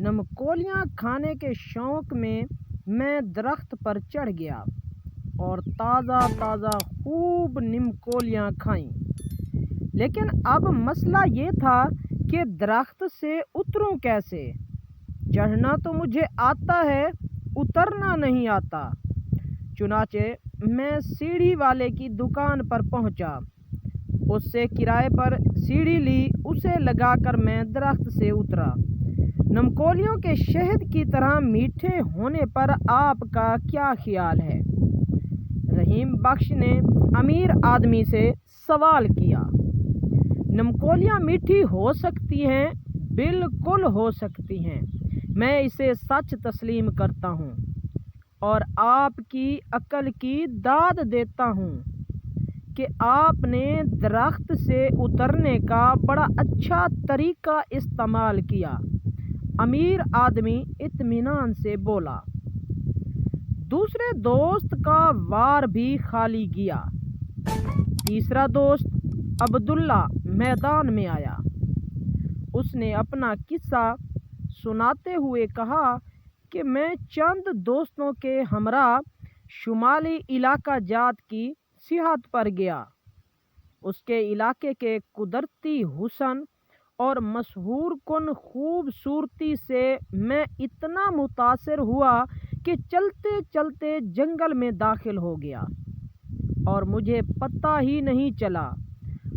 نمکولیاں کھانے کے شوق میں میں درخت پر چڑھ گیا اور تازہ تازہ خوب نمکولیاں کھائیں، لیکن اب مسئلہ یہ تھا کہ درخت سے اتروں کیسے؟ چڑھنا تو مجھے آتا ہے، اترنا نہیں آتا۔ چنانچہ میں سیڑھی والے کی دکان پر پہنچا، اس سے کرائے پر سیڑھی لی، اسے لگا کر میں درخت سے اترا۔ نمکولیوں کے شہد کی طرح میٹھے ہونے پر آپ کا کیا خیال ہے؟ رحیم بخش نے امیر آدمی سے سوال کیا۔ نمکولیاں میٹھی ہو سکتی ہیں، بالکل ہو سکتی ہیں، میں اسے سچ تسلیم کرتا ہوں اور آپ کی عقل کی داد دیتا ہوں کہ آپ نے درخت سے اترنے کا بڑا اچھا طریقہ استعمال کیا۔ امیر آدمی اطمینان سے بولا۔ دوسرے دوست کا وار بھی خالی گیا۔ تیسرا دوست عبداللہ میدان میں آیا۔ اس نے اپنا قصہ سناتے ہوئے کہا کہ میں چند دوستوں کے ہمراہ شمالی علاقہ جات کی سیاحت پر گیا۔ اس کے علاقے کے قدرتی حسن اور مسحور کن خوبصورتی سے میں اتنا متاثر ہوا کہ چلتے چلتے جنگل میں داخل ہو گیا اور مجھے پتہ ہی نہیں چلا،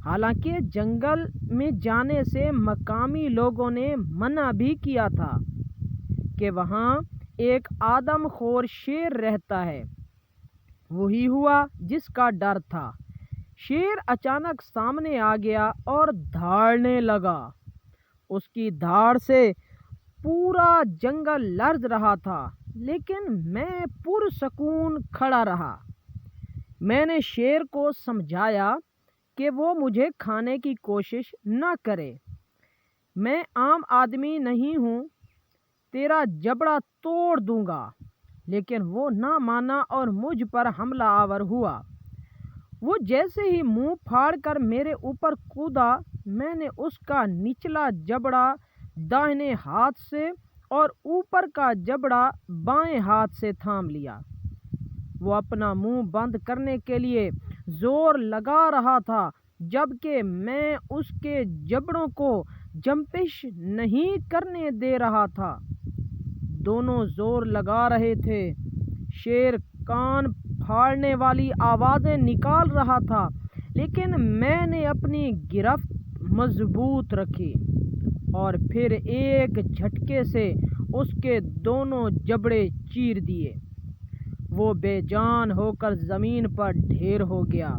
حالانکہ جنگل میں جانے سے مقامی لوگوں نے منع بھی کیا تھا کہ وہاں ایک آدم خور شیر رہتا ہے۔ وہی ہوا جس کا ڈر تھا۔ شیر اچانک سامنے آ گیا اور دھاڑنے لگا۔ اس کی دھاڑ سے پورا جنگل لرز رہا تھا، لیکن میں پرسکون کھڑا رہا۔ میں نے شیر کو سمجھایا کہ وہ مجھے کھانے کی کوشش نہ کرے، میں عام آدمی نہیں ہوں، تیرا جبڑا توڑ دوں گا، لیکن وہ نہ مانا اور مجھ پر حملہ آور ہوا۔ وہ جیسے ہی منہ پھاڑ کر میرے اوپر کودا، میں نے اس کا نچلا جبڑا داہنے ہاتھ سے اور اوپر کا جبڑا بائیں ہاتھ سے تھام لیا۔ وہ اپنا منہ بند کرنے کے لیے زور لگا رہا تھا، جبکہ میں اس کے جبڑوں کو جنبش نہیں کرنے دے رہا تھا۔ دونوں زور لگا رہے تھے۔ شیر کان پھاڑنے والی آوازیں نکال رہا تھا، لیکن میں نے اپنی گرفت مضبوط رکھی اور پھر ایک جھٹکے سے اس کے دونوں جبڑے چیر دیے۔ وہ بے جان ہو کر زمین پر ڈھیر ہو گیا۔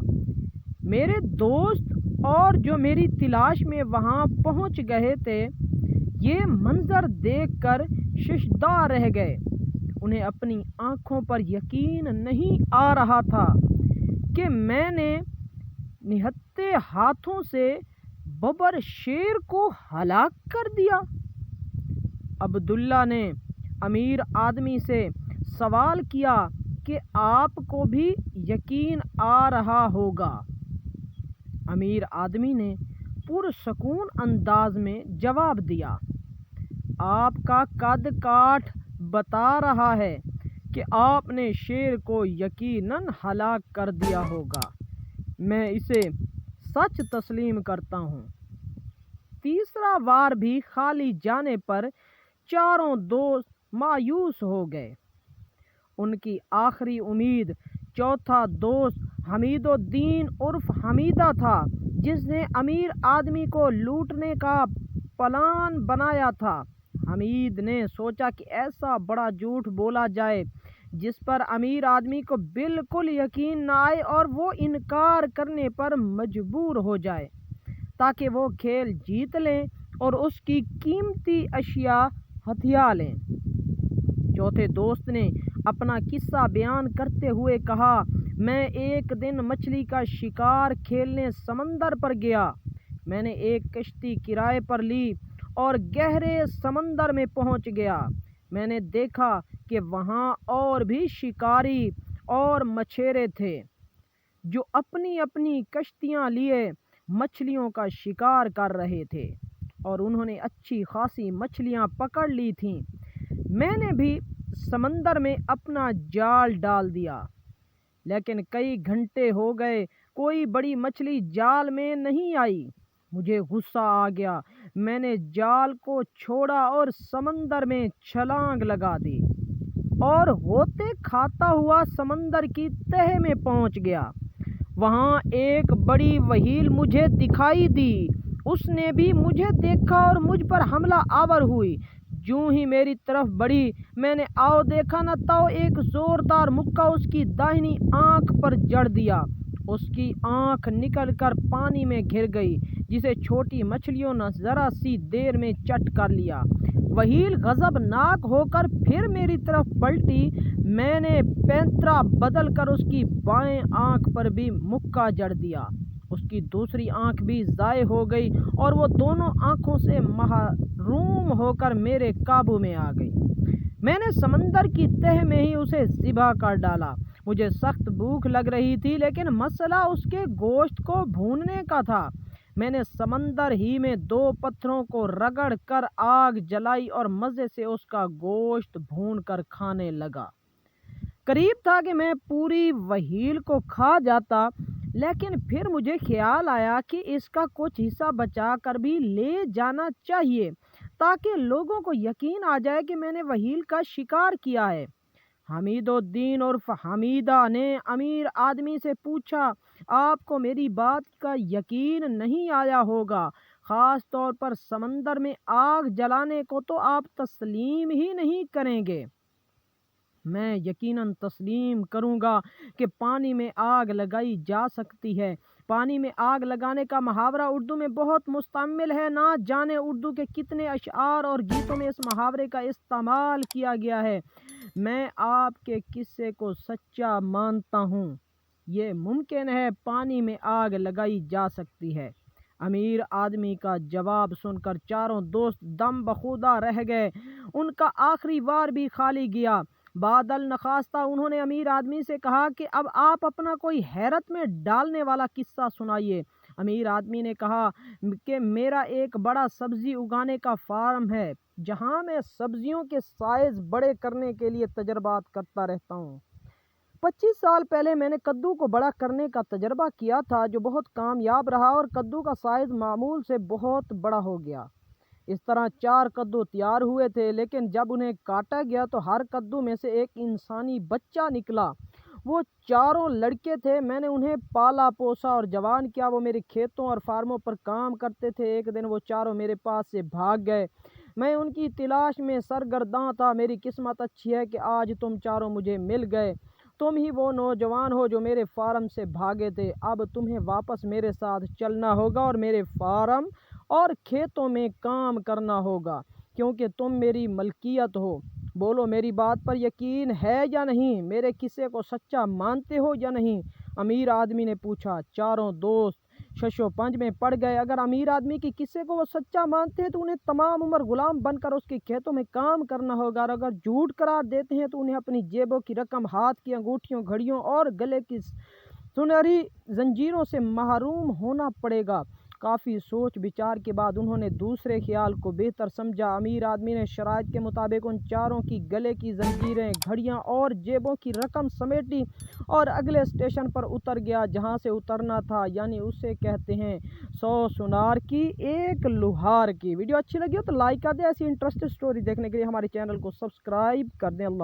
میرے دوست اور جو میری تلاش میں وہاں پہنچ گئے تھے، یہ منظر دیکھ کر ششدر رہ گئے۔ انہیں اپنی آنکھوں پر یقین نہیں آ رہا تھا کہ میں نے نہتے ہاتھوں سے ببر شیر کو ہلاک کر دیا۔ عبداللہ نے امیر آدمی سے سوال کیا کہ آپ کو بھی یقین آ رہا ہوگا۔ امیر آدمی نے پرسکون انداز میں جواب دیا، آپ کا قد کاٹ بتا رہا ہے کہ آپ نے شیر کو یقیناً ہلاک کر دیا ہوگا، میں اسے سچ تسلیم کرتا ہوں۔ تیسرا وار بھی خالی جانے پر چاروں دوست مایوس ہو گئے۔ ان کی آخری امید چوتھا دوست حمید الدین عرف حمیدہ تھا، جس نے امیر آدمی کو لوٹنے کا پلان بنایا تھا۔ حمید نے سوچا کہ ایسا بڑا جھوٹ بولا جائے جس پر امیر آدمی کو بالکل یقین نہ آئے اور وہ انکار کرنے پر مجبور ہو جائے، تاکہ وہ کھیل جیت لیں اور اس کی قیمتی اشیاء ہتھیا لیں۔ چوتھے دوست نے اپنا قصہ بیان کرتے ہوئے کہا، میں ایک دن مچھلی کا شکار کھیلنے سمندر پر گیا۔ میں نے ایک کشتی کرائے پر لی اور گہرے سمندر میں پہنچ گیا۔ میں نے دیکھا کہ وہاں اور بھی شکاری اور مچھیرے تھے، جو اپنی اپنی کشتیاں لیے مچھلیوں کا شکار کر رہے تھے۔ اور انہوں نے اچھی خاصی مچھلیاں پکڑ لی تھیں۔ میں نے بھی سمندر میں اپنا جال ڈال دیا، لیکن کئی گھنٹے ہو گئے کوئی بڑی مچھلی جال میں نہیں آئی۔ مجھے غصہ آ گیا، میں نے جال کو چھوڑا اور سمندر میں چھلانگ لگا دی اور ہوتے کھاتا ہوا سمندر کی تہہ میں پہنچ گیا۔ وہاں ایک بڑی وہیل مجھے دکھائی دی، اس نے بھی مجھے دیکھا اور مجھ پر حملہ آور ہوئی۔ جوں ہی میری طرف بڑھی، میں نے دیکھا نہ تو ایک زوردار مکہ اس کی داہنی آنکھ پر جڑ دیا۔ اس کی آنکھ نکل کر پانی میں گر گئی، جسے چھوٹی مچھلیوں نے ذرا سی دیر میں چٹ کر لیا۔ وہیل غضبناک ہو کر پھر میری طرف پلٹی۔ میں نے پینترا بدل کر اس کی بائیں آنکھ پر بھی مکہ جڑ دیا۔ اس کی دوسری آنکھ بھی ضائع ہو گئی اور وہ دونوں آنکھوں سے محروم ہو کر میرے قابو میں آ گئی۔ میں نے سمندر کی تہہ میں ہی اسے ذبح کر ڈالا۔ مجھے سخت بھوک لگ رہی تھی، لیکن مسئلہ اس کے گوشت کو بھوننے کا تھا۔ میں نے سمندر ہی میں 2 پتھروں کو رگڑ کر آگ جلائی اور مزے سے اس کا گوشت بھون کر کھانے لگا۔ قریب تھا کہ میں پوری وہیل کو کھا جاتا، لیکن پھر مجھے خیال آیا کہ اس کا کچھ حصہ بچا کر بھی لے جانا چاہیے تاکہ لوگوں کو یقین آ جائے کہ میں نے وہیل کا شکار کیا ہے۔ حمید الدین عرف حمیدہ نے امیر آدمی سے پوچھا، آپ کو میری بات کا یقین نہیں آیا ہوگا، خاص طور پر سمندر میں آگ جلانے کو تو آپ تسلیم ہی نہیں کریں گے۔ میں یقیناً تسلیم کروں گا کہ پانی میں آگ لگائی جا سکتی ہے۔ پانی میں آگ لگانے کا محاورہ اردو میں بہت مستعمل ہے، نہ جانے اردو کے کتنے اشعار اور گیتوں میں اس محاورے کا استعمال کیا گیا ہے۔ میں آپ کے قصے کو سچا مانتا ہوں، یہ ممکن ہے پانی میں آگ لگائی جا سکتی ہے۔ امیر آدمی کا جواب سن کر چاروں دوست دم بخودہ رہ گئے، ان کا آخری وار بھی خالی گیا۔ بعد النخواستہ انہوں نے امیر آدمی سے کہا کہ اب آپ اپنا کوئی حیرت میں ڈالنے والا قصہ سنائیے۔ امیر آدمی نے کہا کہ میرا ایک بڑا سبزی اگانے کا فارم ہے، جہاں میں سبزیوں کے سائز بڑے کرنے کے لیے تجربات کرتا رہتا ہوں۔ 25 سال پہلے میں نے کدو کو بڑا کرنے کا تجربہ کیا تھا، جو بہت کامیاب رہا اور کدو کا سائز معمول سے بہت بڑا ہو گیا۔ اس طرح 4 کدو تیار ہوئے تھے، لیکن جب انہیں کاٹا گیا تو ہر کدو میں سے ایک انسانی بچہ نکلا۔ وہ چاروں لڑکے تھے، میں نے انہیں پالا پوسا اور جوان کیا۔ وہ میرے کھیتوں اور فارموں پر کام کرتے تھے۔ ایک دن وہ چاروں میرے پاس سے بھاگ گئے، میں ان کی تلاش میں سرگرداں تھا۔ میری قسمت اچھی ہے کہ آج تم چاروں مجھے مل گئے، تم ہی وہ نوجوان ہو جو میرے فارم سے بھاگے تھے۔ اب تمہیں واپس میرے ساتھ چلنا ہوگا اور میرے فارم اور کھیتوں میں کام کرنا ہوگا، کیونکہ تم میری ملکیت ہو۔ بولو، میری بات پر یقین ہے یا نہیں؟ میرے قصے کو سچا مانتے ہو یا نہیں؟ امیر آدمی نے پوچھا۔ چاروں دوست شش و پنج میں پڑ گئے۔ اگر امیر آدمی کے قصے کو وہ سچا مانتے ہیں تو انہیں تمام عمر غلام بن کر اس کے کھیتوں میں کام کرنا ہوگا، اور اگر جھوٹ قرار دیتے ہیں تو انہیں اپنی جیبوں کی رقم، ہاتھ کی انگوٹھیوں، گھڑیوں اور گلے کی سنہری زنجیروں سے محروم ہونا پڑے گا۔ کافی سوچ بچار کے بعد انہوں نے دوسرے خیال کو بہتر سمجھا۔ امیر آدمی نے شرائط کے مطابق ان چاروں کی گلے کی زنجیریں، گھڑیاں اور جیبوں کی رقم سمیٹی اور اگلے اسٹیشن پر اتر گیا جہاں سے اترنا تھا، یعنی اسے کہتے ہیں 100 سونار کی 1 لوہار کی۔ ویڈیو اچھی لگی ہو تو لائک کر دیں۔ ایسی انٹرسٹنگ سٹوری دیکھنے کے لیے ہمارے چینل کو سبسکرائب کر دیں۔ اللہ